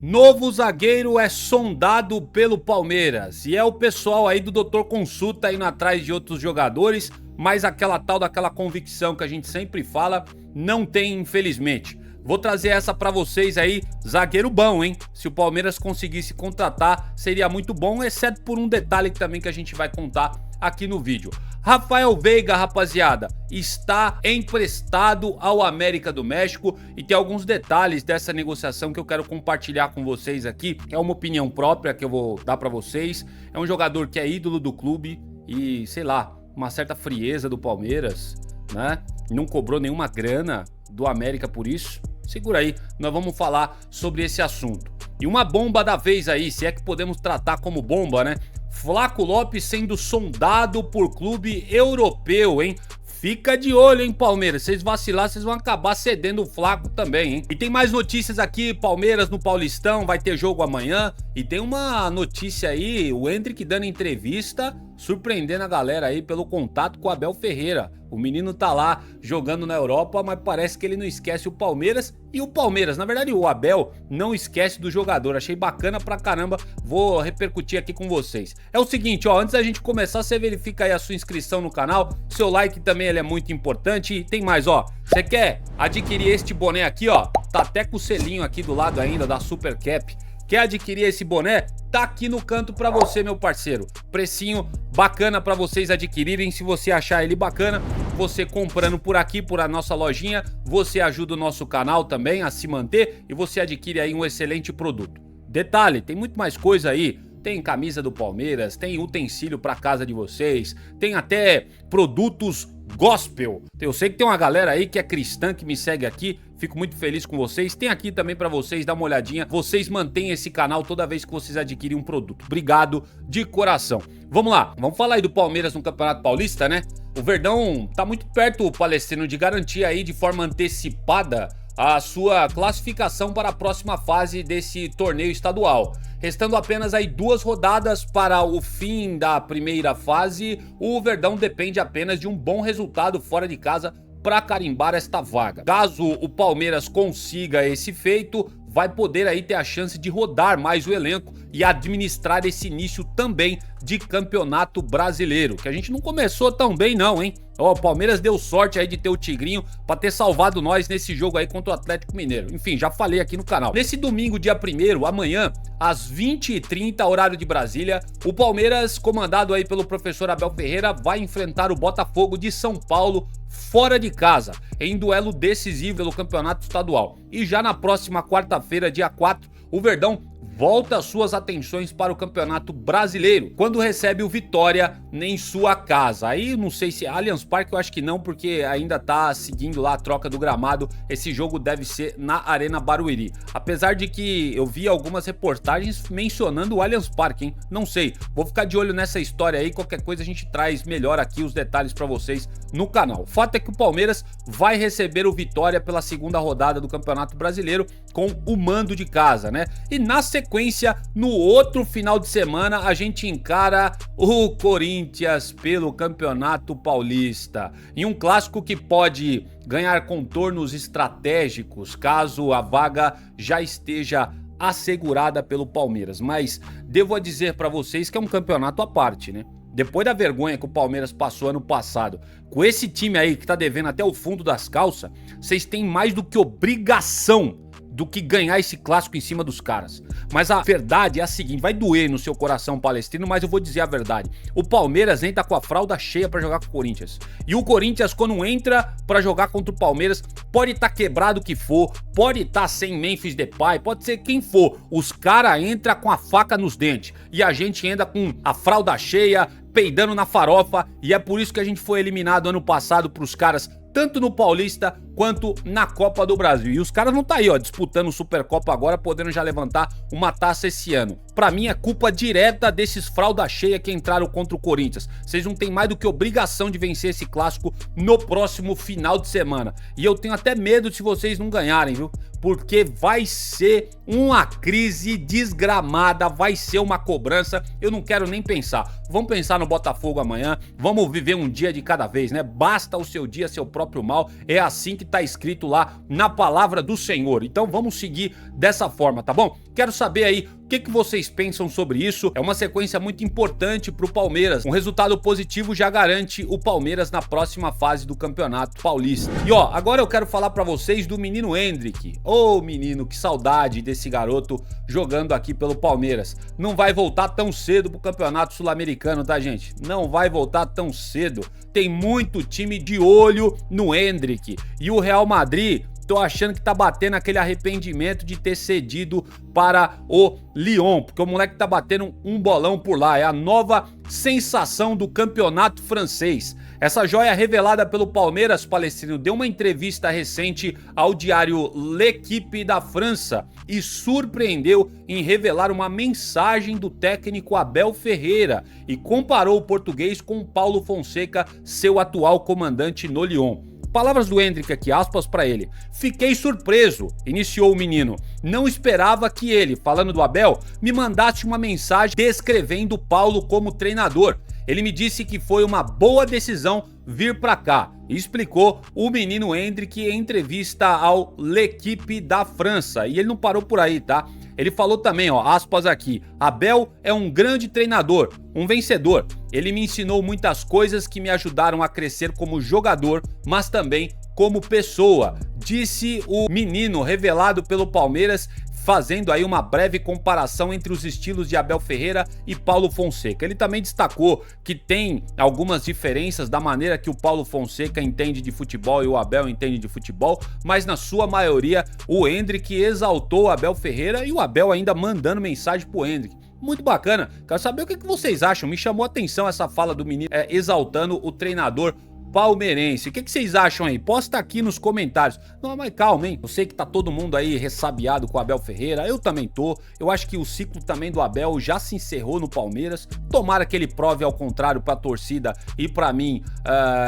Novo zagueiro é sondado pelo Palmeiras e é o pessoal aí do Doutor Consulta indo atrás de outros jogadores, mas aquela tal daquela convicção que a gente sempre fala, não tem infelizmente. Vou trazer essa pra vocês aí, zagueiro bom, hein? Se o Palmeiras conseguisse contratar, seria muito bom, exceto por um detalhe também que a gente vai contar aqui no vídeo. Rafael Veiga, rapaziada, está emprestado ao América do México e tem alguns detalhes dessa negociação que eu quero compartilhar com vocês aqui. É uma opinião própria que eu vou dar pra vocês. É um jogador que é ídolo do clube e, sei lá, uma certa frieza do Palmeiras, né? Não cobrou nenhuma grana do América por isso. Segura aí, nós vamos falar sobre esse assunto. E uma bomba da vez aí, se é que podemos tratar como bomba, né? Flaco Lopes sendo sondado por clube europeu, hein? Fica de olho, hein, Palmeiras. Vocês vacilar, vocês vão acabar cedendo o Flaco também, hein? E tem mais notícias aqui, Palmeiras no Paulistão, vai ter jogo amanhã. E tem uma notícia aí, o Endrick dando entrevista, surpreendendo a galera aí pelo contato com o Abel Ferreira. O menino tá lá jogando na Europa, mas parece que ele não esquece o Palmeiras. E o Palmeiras, na verdade o Abel não esquece do jogador. Achei bacana pra caramba, vou repercutir aqui com vocês. É o seguinte, ó, antes da gente começar, você verifica aí a sua inscrição no canal. Seu like também ele é muito importante. E tem mais, ó, você quer adquirir este boné aqui, ó, tá até com o selinho aqui do lado ainda da Super Cap. Quer adquirir esse boné? Tá aqui no canto pra você, meu parceiro. Precinho bacana pra vocês adquirirem. Se você achar ele bacana, você comprando por aqui, por a nossa lojinha, você ajuda o nosso canal também a se manter e você adquire aí um excelente produto. Detalhe, tem muito mais coisa aí. Tem camisa do Palmeiras, tem utensílio pra casa de vocês, tem até produtos gospel. Eu sei que tem uma galera aí que é cristã que me segue aqui, fico muito feliz com vocês. Tem aqui também pra vocês, dá uma olhadinha. Vocês mantêm esse canal toda vez que vocês adquirem um produto. Obrigado de coração. Vamos lá, vamos falar aí do Palmeiras no Campeonato Paulista, né? O Verdão tá muito perto, o Palestino, de garantir aí de forma antecipada a sua classificação para a próxima fase desse torneio estadual. Restando apenas aí 2 rodadas para o fim da primeira fase, o Verdão depende apenas de um bom resultado fora de casa para carimbar esta vaga. Caso o Palmeiras consiga esse feito, vai poder aí ter a chance de rodar mais o elenco e administrar esse início também de Campeonato Brasileiro, que a gente não começou tão bem não, hein? Ó, o Palmeiras deu sorte aí de ter o Tigrinho pra ter salvado nós nesse jogo aí contra o Atlético Mineiro. Enfim, já falei aqui no canal. Nesse domingo, dia 1º, amanhã, às 20h30, horário de Brasília, o Palmeiras, comandado aí pelo professor Abel Ferreira, vai enfrentar o Botafogo de São Paulo fora de casa, em duelo decisivo pelo Campeonato Estadual. E já na próxima quarta-feira, dia 4, o Verdão volta suas atenções para o Campeonato Brasileiro, quando recebe o Vitória em sua casa. Aí não sei se Allianz Parque, eu acho que não, porque ainda tá seguindo lá a troca do gramado. Esse jogo deve ser na Arena Barueri. Apesar de que eu vi algumas reportagens mencionando o Allianz Parque, hein? Não sei, vou ficar de olho nessa história aí, qualquer coisa a gente traz melhor aqui os detalhes para vocês no canal. O fato é que o Palmeiras vai receber o Vitória pela segunda rodada do Campeonato Brasileiro com o mando de casa, né? E na sequência, no outro final de semana, a gente encara o Corinthians pelo Campeonato Paulista. Em um clássico que pode ganhar contornos estratégicos caso a vaga já esteja assegurada pelo Palmeiras. Mas devo dizer para vocês que é um campeonato à parte, né? Depois da vergonha que o Palmeiras passou ano passado, com esse time aí que tá devendo até o fundo das calças, vocês têm mais do que obrigação do que ganhar esse clássico em cima dos caras. Mas a verdade é a seguinte, vai doer no seu coração palestino, mas eu vou dizer a verdade. O Palmeiras entra com a fralda cheia pra jogar com o Corinthians. E o Corinthians, quando entra pra jogar contra o Palmeiras, pode estar quebrado o que for, pode estar sem Memphis Depay, pode ser quem for. Os caras entram com a faca nos dentes. E a gente entra com a fralda cheia, peidando na farofa. E é por isso que a gente foi eliminado ano passado pros caras, tanto no Paulista quanto na Copa do Brasil. E os caras não tá aí, ó, disputando o Supercopa agora, podendo já levantar uma taça esse ano. Pra mim é culpa direta desses fralda cheia que entraram contra o Corinthians. Vocês não tem mais do que obrigação de vencer esse clássico no próximo final de semana. E eu tenho até medo se vocês não ganharem, viu? Porque vai ser uma crise desgramada, vai ser uma cobrança, eu não quero nem pensar. Vamos pensar no Botafogo amanhã, vamos viver um dia de cada vez, né? Basta o seu dia, seu próprio mal, é assim que tá escrito lá na palavra do Senhor. Então vamos seguir dessa forma, tá bom? Quero saber aí o que vocês pensam sobre isso. É uma sequência muito importante pro Palmeiras. Um resultado positivo já garante o Palmeiras na próxima fase do Campeonato Paulista. E ó, agora eu quero falar pra vocês do menino Endrick. Ô menino, que saudade desse garoto jogando aqui pelo Palmeiras. Não vai voltar tão cedo pro Campeonato Sul-Americano, tá, gente? Não vai voltar tão cedo. Tem muito time de olho no Endrick. E o Real Madrid, tô achando que tá batendo aquele arrependimento de ter cedido para o Lyon, porque o moleque tá batendo um bolão por lá. É a nova sensação do campeonato francês. Essa joia revelada pelo Palmeiras, Palestrino, deu uma entrevista recente ao diário L'Équipe da França e surpreendeu em revelar uma mensagem do técnico Abel Ferreira e comparou o português com Paulo Fonseca, seu atual comandante no Lyon. Palavras do Endrick aqui, aspas pra ele. Fiquei surpreso, iniciou o menino. Não esperava que ele, falando do Abel, me mandasse uma mensagem descrevendo Paulo como treinador. Ele me disse que foi uma boa decisão vir pra cá, explicou o menino Endrick em entrevista ao L'Équipe da França. E ele não parou por aí, tá? Ele falou também, ó, aspas aqui, Abel é um grande treinador, um vencedor. Ele me ensinou muitas coisas que me ajudaram a crescer como jogador, mas também como pessoa, disse o menino revelado pelo Palmeiras, fazendo aí uma breve comparação entre os estilos de Abel Ferreira e Paulo Fonseca. Ele também destacou que tem algumas diferenças da maneira que o Paulo Fonseca entende de futebol e o Abel entende de futebol, mas na sua maioria o Endrick exaltou o Abel Ferreira e o Abel ainda mandando mensagem pro Endrick. Muito bacana. Quero saber o que vocês acham. Me chamou a atenção essa fala do menino exaltando o treinador palmeirense. O que vocês acham aí? Posta aqui nos comentários. Não, mas calma, hein? Eu sei que tá todo mundo aí ressabiado com o Abel Ferreira. Eu também tô. Eu acho que o ciclo também do Abel já se encerrou no Palmeiras. Tomara que ele prove ao contrário pra torcida e pra mim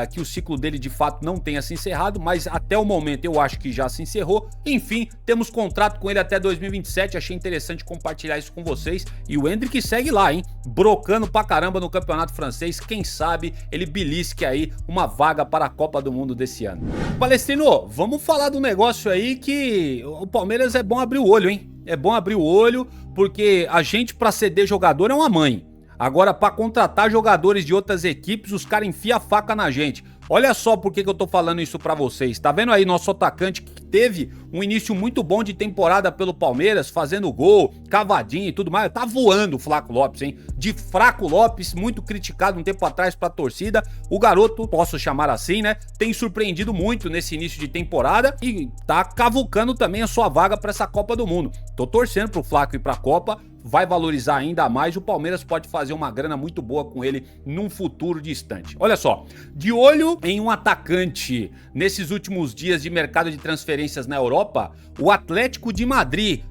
que o ciclo dele de fato não tenha se encerrado, mas até o momento eu acho que já se encerrou. Enfim, temos contrato com ele até 2027. Achei interessante compartilhar isso com vocês. E o Endrick segue lá, hein? Brocando pra caramba no campeonato francês. Quem sabe ele belisque aí uma vaga para a Copa do Mundo desse ano. Palestrino, vamos falar do negócio aí que o Palmeiras é bom abrir o olho, hein? É bom abrir o olho porque a gente para ceder jogador é uma mãe. Agora para contratar jogadores de outras equipes, os caras enfiam a faca na gente. Olha só por que eu tô falando isso pra vocês. Tá vendo aí nosso atacante que teve um início muito bom de temporada pelo Palmeiras, fazendo gol, cavadinho e tudo mais. Tá voando o Flaco Lopes, hein? De Fraco Lopes, muito criticado um tempo atrás pra torcida. O garoto, posso chamar assim, né? Tem surpreendido muito nesse início de temporada e tá cavucando também a sua vaga pra essa Copa do Mundo. Tô torcendo pro Flaco ir pra Copa. Vai valorizar ainda mais, o Palmeiras pode fazer uma grana muito boa com ele num futuro distante. Olha só, de olho em um atacante nesses últimos dias de mercado de transferências na Europa, o Atlético de Madrid,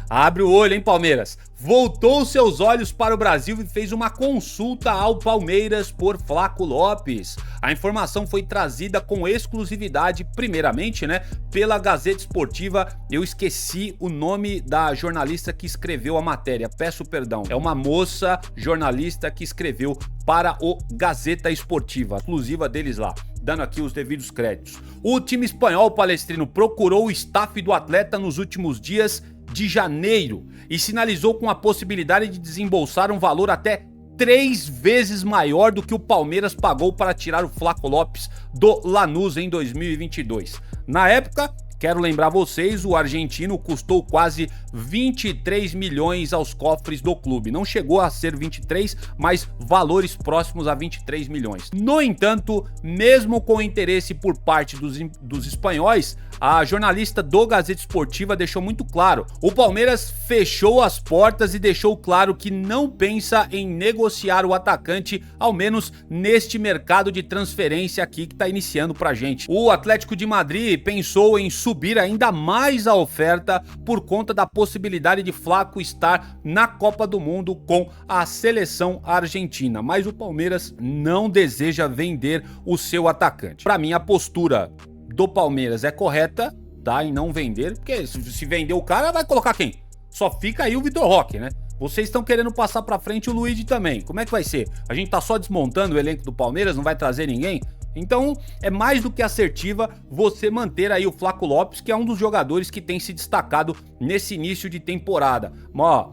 abre o olho, hein, Palmeiras, voltou seus olhos para o Brasil e fez uma consulta ao Palmeiras por Flaco Lopes. A informação foi trazida com exclusividade, primeiramente, né, pela Gazeta Esportiva. Eu esqueci o nome da jornalista que escreveu a matéria, peço perdão. É uma moça jornalista que escreveu para o Gazeta Esportiva, exclusiva deles lá, dando aqui os devidos créditos. O time espanhol, Palestrino, procurou o staff do atleta nos últimos dias de janeiro e sinalizou com a possibilidade de desembolsar um valor até 3 vezes maior do que o Palmeiras pagou para tirar o Flaco Lopes do Lanús em 2022. Na época, quero lembrar vocês, o argentino custou quase 23 milhões aos cofres do clube. Não chegou a ser 23, mas valores próximos a 23 milhões. No entanto, mesmo com interesse por parte dos espanhóis, a jornalista do Gazeta Esportiva deixou muito claro: o Palmeiras fechou as portas e deixou claro que não pensa em negociar o atacante, ao menos neste mercado de transferência aqui que está iniciando pra gente. O Atlético de Madrid pensou em subir ainda mais a oferta por conta da possibilidade de Flaco estar na Copa do Mundo com a seleção argentina, mas o Palmeiras não deseja vender o seu atacante. Para mim, a postura do Palmeiras é correta, tá, em não vender, porque se vender o cara, vai colocar quem? Só fica aí o Vitor Roque, né? Vocês estão querendo passar pra frente o Luigi também. Como é que vai ser? A gente tá só desmontando o elenco do Palmeiras, não vai trazer ninguém? Então é mais do que assertiva você manter aí o Flaco Lopes, que é um dos jogadores que tem se destacado nesse início de temporada. Mas, ó,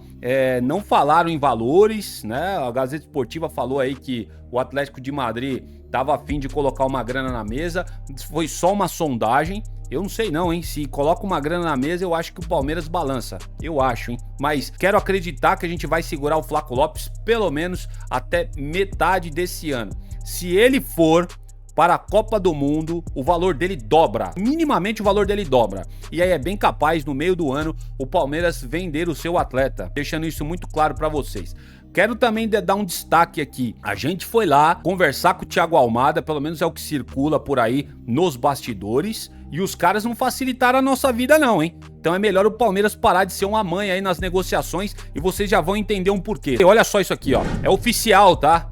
não falaram em valores, né? A Gazeta Esportiva falou aí que o Atlético de Madrid tava a fim de colocar uma grana na mesa, foi só uma sondagem. Eu não sei não, hein? Se coloca uma grana na mesa, eu acho que o Palmeiras balança. Eu acho, hein? Mas quero acreditar que a gente vai segurar o Flaco Lopes pelo menos até metade desse ano. Se ele for para a Copa do Mundo, o valor dele dobra. Minimamente o valor dele dobra. E aí é bem capaz, no meio do ano, o Palmeiras vender o seu atleta. Deixando isso muito claro para vocês. Quero também dar um destaque aqui. A gente foi lá conversar com o Thiago Almada, pelo menos é o que circula por aí nos bastidores, e os caras não facilitaram a nossa vida não, hein? Então é melhor o Palmeiras parar de ser uma mãe aí nas negociações e vocês já vão entender um porquê. Olha só isso aqui, ó. É oficial, tá?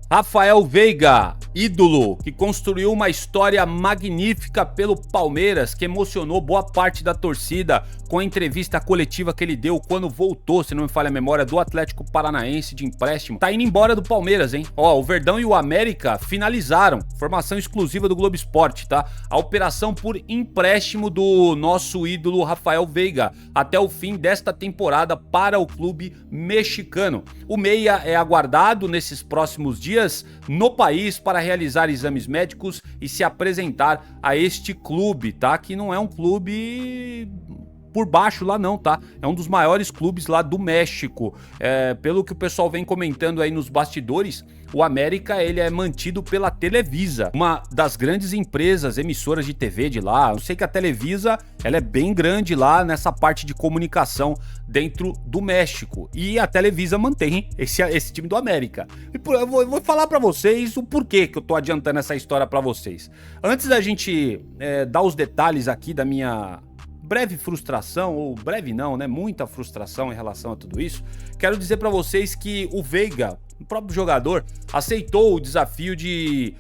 Rafael Veiga, ídolo, que construiu uma história magnífica pelo Palmeiras, que emocionou boa parte da torcida com a entrevista coletiva que ele deu quando voltou, se não me falha a memória, do Atlético Paranaense de empréstimo. Tá indo embora do Palmeiras, hein? Ó, o Verdão e o América finalizaram, formação exclusiva do Globo Esporte, tá? A operação por empréstimo do nosso ídolo Rafael Veiga até o fim desta temporada para o clube mexicano. O meia é aguardado nesses próximos dias no país para realizar exames médicos e se apresentar a este clube, tá? Que não é um clube por baixo lá não, tá? É um dos maiores clubes lá do México. Pelo que o pessoal vem comentando aí nos bastidores, o América, ele é mantido pela Televisa, uma das grandes empresas emissoras de TV de lá. Eu sei que a Televisa, ela é bem grande lá nessa parte de comunicação dentro do México. E a Televisa mantém esse time do América. E eu vou falar pra vocês o porquê que eu tô adiantando essa história pra vocês. Antes da gente dar os detalhes aqui da minha breve frustração, ou breve não, né? Muita frustração em relação a tudo isso. Quero dizer pra vocês que o Veiga, o próprio jogador, aceitou o desafio de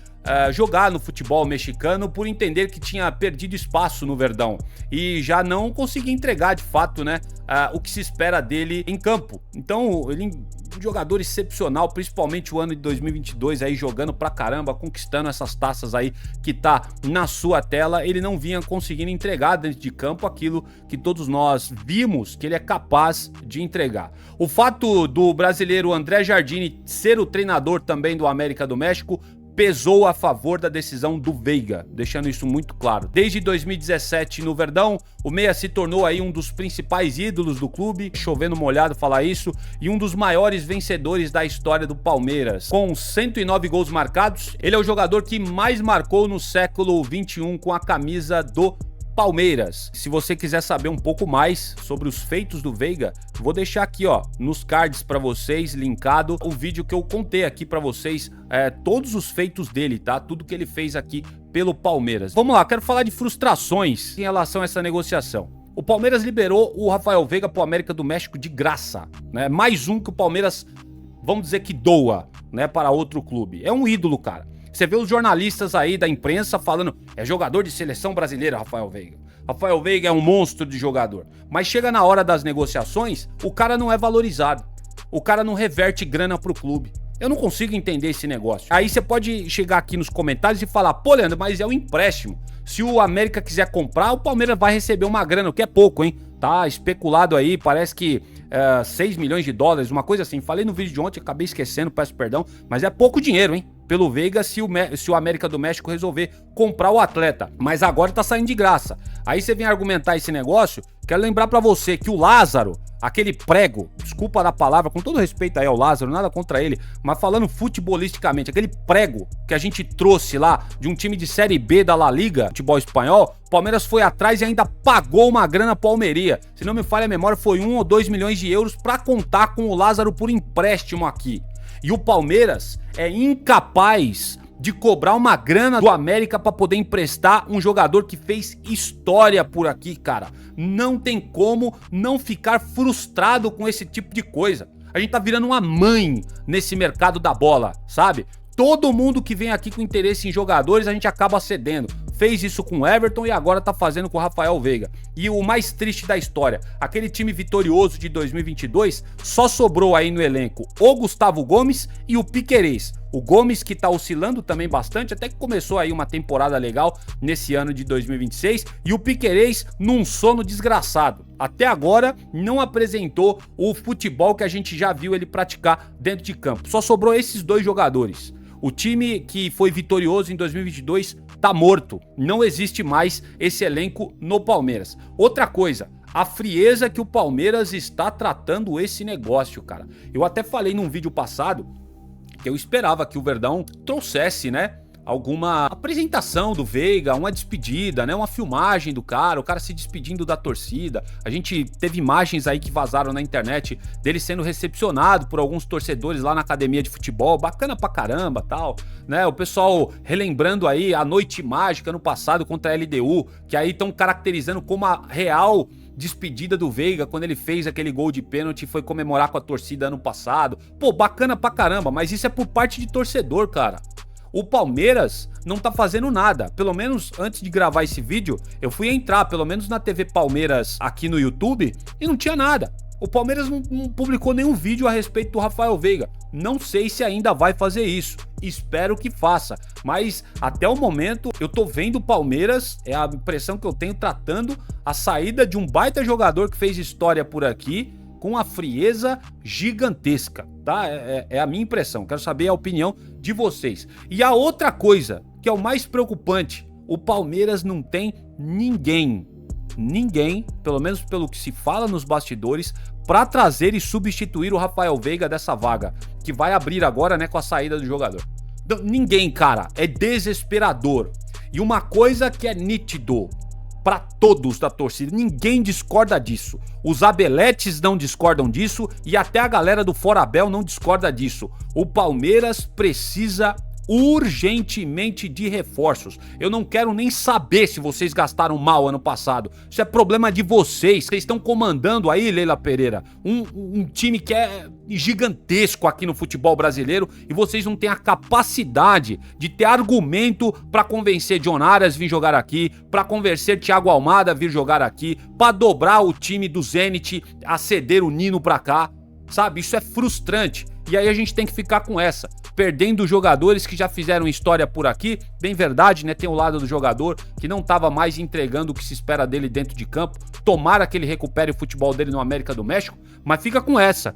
jogar no futebol mexicano por entender que tinha perdido espaço no Verdão e já não conseguia entregar de fato, né, o que se espera dele em campo. Então ele um jogador excepcional, principalmente o ano de 2022 aí jogando pra caramba, conquistando essas taças aí que tá na sua tela, ele não vinha conseguindo entregar dentro de campo aquilo que todos nós vimos que ele é capaz de entregar. O fato do brasileiro André Jardine ser o treinador também do América do México pesou a favor da decisão do Veiga, deixando isso muito claro. Desde 2017 no Verdão, o meia se tornou aí um dos principais ídolos do clube, chovendo molhado falar isso, e um dos maiores vencedores da história do Palmeiras. Com 109 gols marcados, ele é o jogador que mais marcou no século XXI com a camisa do Palmeiras. Se você quiser saber um pouco mais sobre os feitos do Veiga, vou deixar aqui, ó, nos cards para vocês, linkado o vídeo que eu contei aqui para vocês, todos os feitos dele, tá? Tudo que ele fez aqui pelo Palmeiras. Vamos lá, quero falar de frustrações em relação a essa negociação. O Palmeiras liberou o Rafael Veiga pro América do México de graça, né? Mais um que o Palmeiras, vamos dizer que doa, né, para outro clube. É um ídolo, cara. Você vê os jornalistas aí da imprensa falando, é jogador de seleção brasileira, Rafael Veiga. Rafael Veiga é um monstro de jogador. Mas chega na hora das negociações, o cara não é valorizado. O cara não reverte grana pro clube. Eu não consigo entender esse negócio. Aí você pode chegar aqui nos comentários e falar, pô, Leandro, mas é um empréstimo. Se o América quiser comprar, o Palmeiras vai receber uma grana, o que é pouco, hein? Tá especulado aí, parece que 6 milhões de dólares, uma coisa assim. Falei no vídeo de ontem, acabei esquecendo, peço perdão, mas é pouco dinheiro, hein? Pelo Veiga, se o América do México resolver comprar o atleta. Mas agora tá saindo de graça. Aí você vem argumentar esse negócio, quero lembrar pra você que o Lázaro, aquele prego, desculpa da palavra, com todo respeito aí ao Lázaro, nada contra ele, mas falando futebolisticamente, aquele prego que a gente trouxe lá de um time de Série B da La Liga, futebol espanhol, o Palmeiras foi atrás e ainda pagou uma grana pro Almeria. Se não me falha a memória, foi 1 ou 2 milhões de euros pra contar com o Lázaro por empréstimo aqui. E o Palmeiras é incapaz de cobrar uma grana do América para poder emprestar um jogador que fez história por aqui, cara. Não tem como não ficar frustrado com esse tipo de coisa. A gente tá virando uma mãe nesse mercado da bola, sabe? Todo mundo que vem aqui com interesse em jogadores, a gente acaba cedendo. fez isso com o Everton e agora tá fazendo com o Rafael Veiga. E o mais triste da história, aquele time vitorioso de 2022, só sobrou aí no elenco o Gustavo Gomes e o Piquerez. O Gomes que tá oscilando também bastante, até que começou aí uma temporada legal nesse ano de 2026, e o Piquerez num sono desgraçado. Até agora não apresentou o futebol que a gente já viu ele praticar dentro de campo. Só sobrou esses dois jogadores. O time que foi vitorioso em 2022 tá morto. Não existe mais esse elenco no Palmeiras. Outra coisa, a frieza que o Palmeiras está tratando esse negócio, cara. Eu até falei num vídeo passado que eu esperava que o Verdão trouxesse, né, alguma apresentação do Veiga, uma despedida, né, uma filmagem do cara, o cara se despedindo da torcida. A gente teve imagens aí que vazaram na internet dele sendo recepcionado por alguns torcedores lá na academia de futebol, bacana pra caramba, tal, né? O pessoal relembrando aí a noite mágica no passado contra a LDU, que aí estão caracterizando como a real despedida do Veiga quando ele fez aquele gol de pênalti e foi comemorar com a torcida ano passado. Pô, bacana pra caramba, mas isso é por parte de torcedor, cara. O Palmeiras não tá fazendo nada. Pelo menos antes de gravar esse vídeo, eu fui entrar, pelo menos na TV Palmeiras aqui no YouTube, e não tinha nada. O Palmeiras não publicou nenhum vídeo a respeito do Rafael Veiga. Não sei se ainda vai fazer isso. Espero que faça. Mas até o momento eu tô vendo o Palmeiras, é a impressão que eu tenho, tratando a saída de um baita jogador que fez história por aqui com uma frieza gigantesca, tá? É a minha impressão. Quero saber a opinião de vocês. E a outra coisa, que é o mais preocupante, o Palmeiras não tem ninguém, pelo menos pelo que se fala nos bastidores, para trazer e substituir o Rafael Veiga dessa vaga, que vai abrir agora, né, com a saída do jogador. Ninguém, cara, é desesperador. E uma coisa que é nítido para todos da torcida, ninguém discorda disso. Os abeletes não discordam disso e até a galera do Forabel não discorda disso. O Palmeiras precisa urgentemente de reforços. Eu não quero nem saber se vocês gastaram mal ano passado. Isso é problema de vocês. Vocês estão comandando aí, Leila Pereira, um time que é gigantesco aqui no futebol brasileiro e vocês não têm a capacidade de ter argumento para convencer John Arias vir jogar aqui, para convencer Thiago Almada a vir jogar aqui, para dobrar o time do Zenit a ceder o Nino pra cá. Sabe, isso é frustrante. E aí a gente tem que ficar com essa, perdendo jogadores que já fizeram história por aqui. Bem verdade, né? Tem o lado do jogador que não estava mais entregando o que se espera dele dentro de campo. Tomara que ele recupere o futebol dele no América do México, mas fica com essa.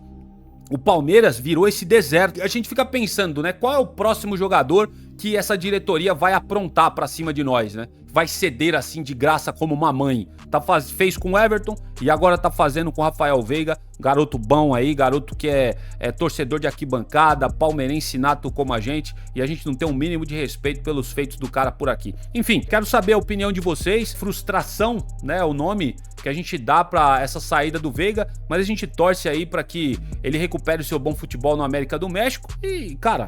O Palmeiras virou esse deserto. A gente fica pensando, né? Qual é o próximo jogador que essa diretoria vai aprontar pra cima de nós, né? Vai ceder assim de graça como uma mãe. Fez com o Everton e agora tá fazendo com o Rafael Veiga. Garoto bom aí, garoto que é torcedor de arquibancada, palmeirense nato como a gente. E a gente não tem um mínimo de respeito pelos feitos do cara por aqui. Enfim, quero saber a opinião de vocês. Frustração, né? O nome que a gente dá pra essa saída do Veiga. Mas a gente torce aí pra que ele recupere o seu bom futebol no América do México. E, cara,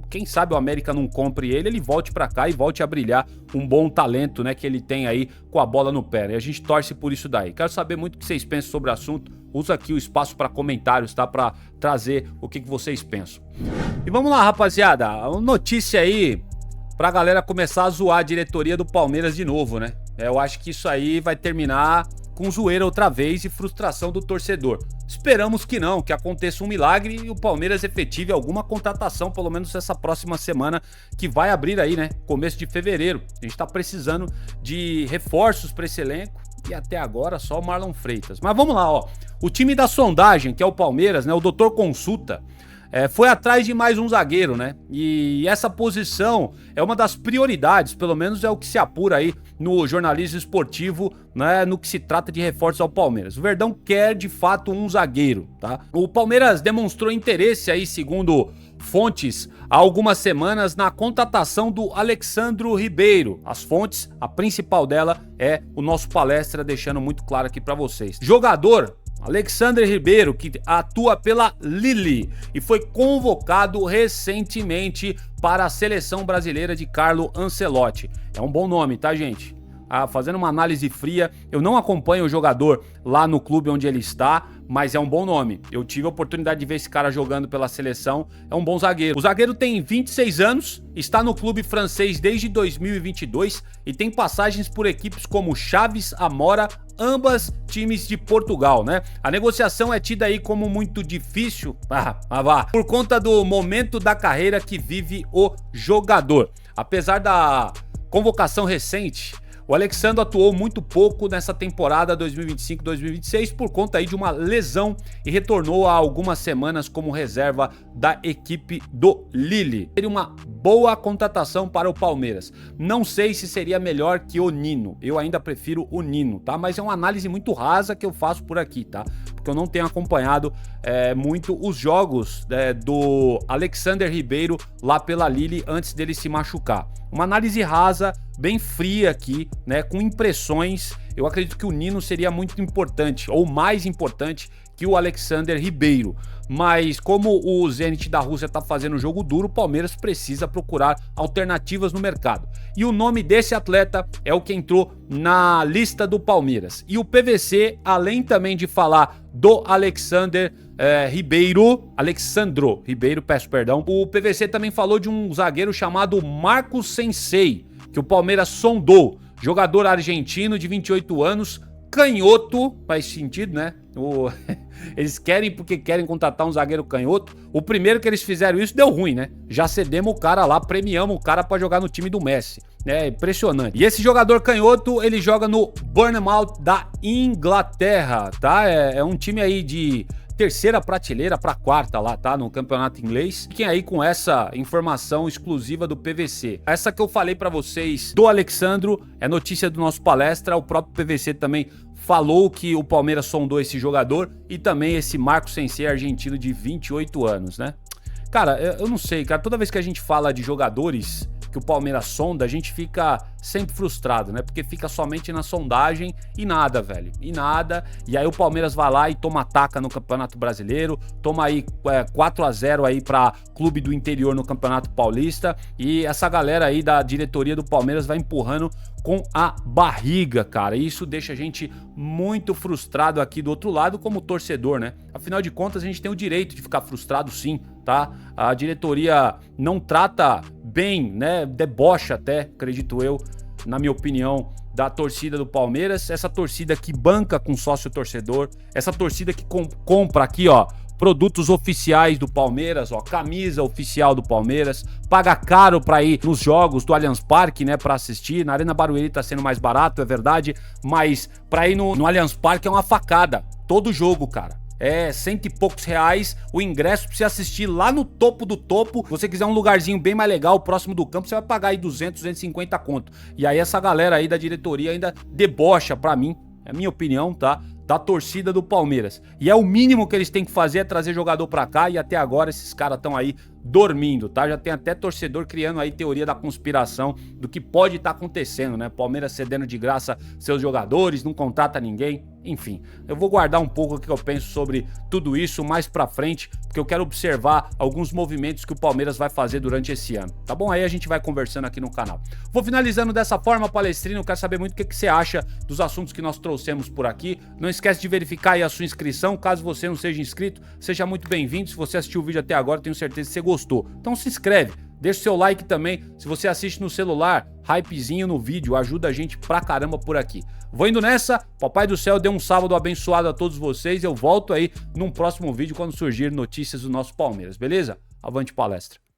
quem sabe o América não compre ele volte pra cá e volte a brilhar um bom talento, né, que ele tem aí com a bola no pé. E a gente torce por isso daí. Quero saber muito o que vocês pensam sobre o assunto. Usa aqui o espaço para comentários, tá? Para trazer o que vocês pensam. E vamos lá, rapaziada. Uma notícia aí pra galera começar a zoar a diretoria do Palmeiras de novo, né? Eu acho que isso aí vai terminar com zoeira outra vez e frustração do torcedor. Esperamos que não, que aconteça um milagre e o Palmeiras efetive alguma contratação, pelo menos essa próxima semana, que vai abrir aí, né? Começo de fevereiro. A gente tá precisando de reforços para esse elenco e até agora só o Marlon Freitas. Mas vamos lá, ó. O time da sondagem, que é o Palmeiras, né? O Dr. Consulta, foi atrás de mais um zagueiro, né? E essa posição é uma das prioridades, pelo menos é o que se apura aí no jornalismo esportivo, né? No que se trata de reforços ao Palmeiras. O Verdão quer, de fato, um zagueiro, tá? O Palmeiras demonstrou interesse aí, segundo fontes, há algumas semanas, na contratação do Alexandro Ribeiro. As fontes, a principal dela é o nosso palestra, deixando muito claro aqui pra vocês. Jogador Alexandre Ribeiro, que atua pela Lille e foi convocado recentemente para a seleção brasileira de Carlo Ancelotti. É um bom nome, tá, gente? fazendo uma análise fria, eu não acompanho o jogador lá no clube onde ele está, mas é um bom nome. Eu tive a oportunidade de ver esse cara jogando pela seleção, é um bom zagueiro. O zagueiro tem 26 anos, está no clube francês desde 2022 e tem passagens por equipes como Chaves, Amora, ambas times de Portugal, né? A negociação é tida aí como muito difícil, por conta do momento da carreira que vive o jogador. Apesar da convocação recente, o Alexandre atuou muito pouco nessa temporada 2025-2026 por conta aí de uma lesão e retornou há algumas semanas como reserva da equipe do Lille. Seria uma boa contratação para o Palmeiras. Não sei se seria melhor que o Nino, eu ainda prefiro o Nino, tá? Mas é uma análise muito rasa que eu faço por aqui, tá? Porque eu não tenho acompanhado muito os jogos do Alexander Ribeiro lá pela Lille antes dele se machucar. Uma análise rasa, bem fria aqui, né, com impressões. Eu acredito que o Nino seria muito importante, ou mais importante que o Alexander Ribeiro. Mas como o Zenit da Rússia tá fazendo jogo duro, o Palmeiras precisa procurar alternativas no mercado. E o nome desse atleta é o que entrou na lista do Palmeiras. E o PVC, além também de falar do Alexandro Ribeiro, peço perdão, o PVC também falou de um zagueiro chamado Marcos Sensei, que o Palmeiras sondou. Jogador argentino de 28 anos, canhoto, faz sentido, né? Eles querem porque querem contratar um zagueiro canhoto. O primeiro que eles fizeram isso deu ruim, né? Já cedemos o cara lá, premiamos o cara pra jogar no time do Messi. É impressionante. E esse jogador canhoto, ele joga no Bournemouth da Inglaterra, tá? É um time aí de terceira prateleira para quarta lá, tá? No campeonato inglês. Fiquem aí com essa informação exclusiva do PVC. Essa que eu falei para vocês do Alexandro é notícia do nosso palestra. O próprio PVC também falou que o Palmeiras sondou esse jogador e também esse Marcos Sensei argentino de 28 anos, né? Cara, eu não sei, cara. Toda vez que a gente fala de jogadores que o Palmeiras sonda, a gente fica sempre frustrado, né? Porque fica somente na sondagem e nada, velho. E nada. E aí o Palmeiras vai lá e toma taca no Campeonato Brasileiro, toma aí 4-0 aí pra Clube do Interior no Campeonato Paulista. E essa galera aí da diretoria do Palmeiras vai empurrando com a barriga, cara. E isso deixa a gente muito frustrado aqui do outro lado como torcedor, né? Afinal de contas, a gente tem o direito de ficar frustrado sim, tá? A diretoria não trata bem, né? Debocha até, acredito eu, na minha opinião, da torcida do Palmeiras. Essa torcida que banca com sócio torcedor, essa torcida que compra aqui, ó, produtos oficiais do Palmeiras, ó, camisa oficial do Palmeiras, paga caro pra ir nos jogos do Allianz Parque, né, pra assistir. Na Arena Barueri tá sendo mais barato, é verdade, mas pra ir no Allianz Parque é uma facada, todo jogo, cara. É 100 e poucos reais o ingresso pra você assistir lá no topo do topo. Se você quiser um lugarzinho bem mais legal, próximo do campo, você vai pagar aí 200, 250 conto. E aí essa galera aí da diretoria ainda debocha pra mim, é a minha opinião, tá? Da torcida do Palmeiras. E é o mínimo que eles têm que fazer é trazer jogador pra cá e até agora esses caras estão aí dormindo, tá? Já tem até torcedor criando aí teoria da conspiração do que pode estar acontecendo, né? Palmeiras cedendo de graça seus jogadores, não contrata ninguém. Enfim, eu vou guardar um pouco o que eu penso sobre tudo isso mais pra frente, porque eu quero observar alguns movimentos que o Palmeiras vai fazer durante esse ano, tá bom? Aí a gente vai conversando aqui no canal. Vou finalizando dessa forma, Palestrino, quero saber muito o que você acha dos assuntos que nós trouxemos por aqui. Não esquece de verificar aí a sua inscrição, caso você não seja inscrito, seja muito bem-vindo. Se você assistiu o vídeo até agora, tenho certeza que você gostou. Então se inscreve, deixa o seu like também. Se você assiste no celular, hypezinho no vídeo, ajuda a gente pra caramba por aqui. Vou indo nessa, Papai do Céu dê um sábado abençoado a todos vocês. Eu volto aí num próximo vídeo quando surgir notícias do nosso Palmeiras, beleza? Avante palestra!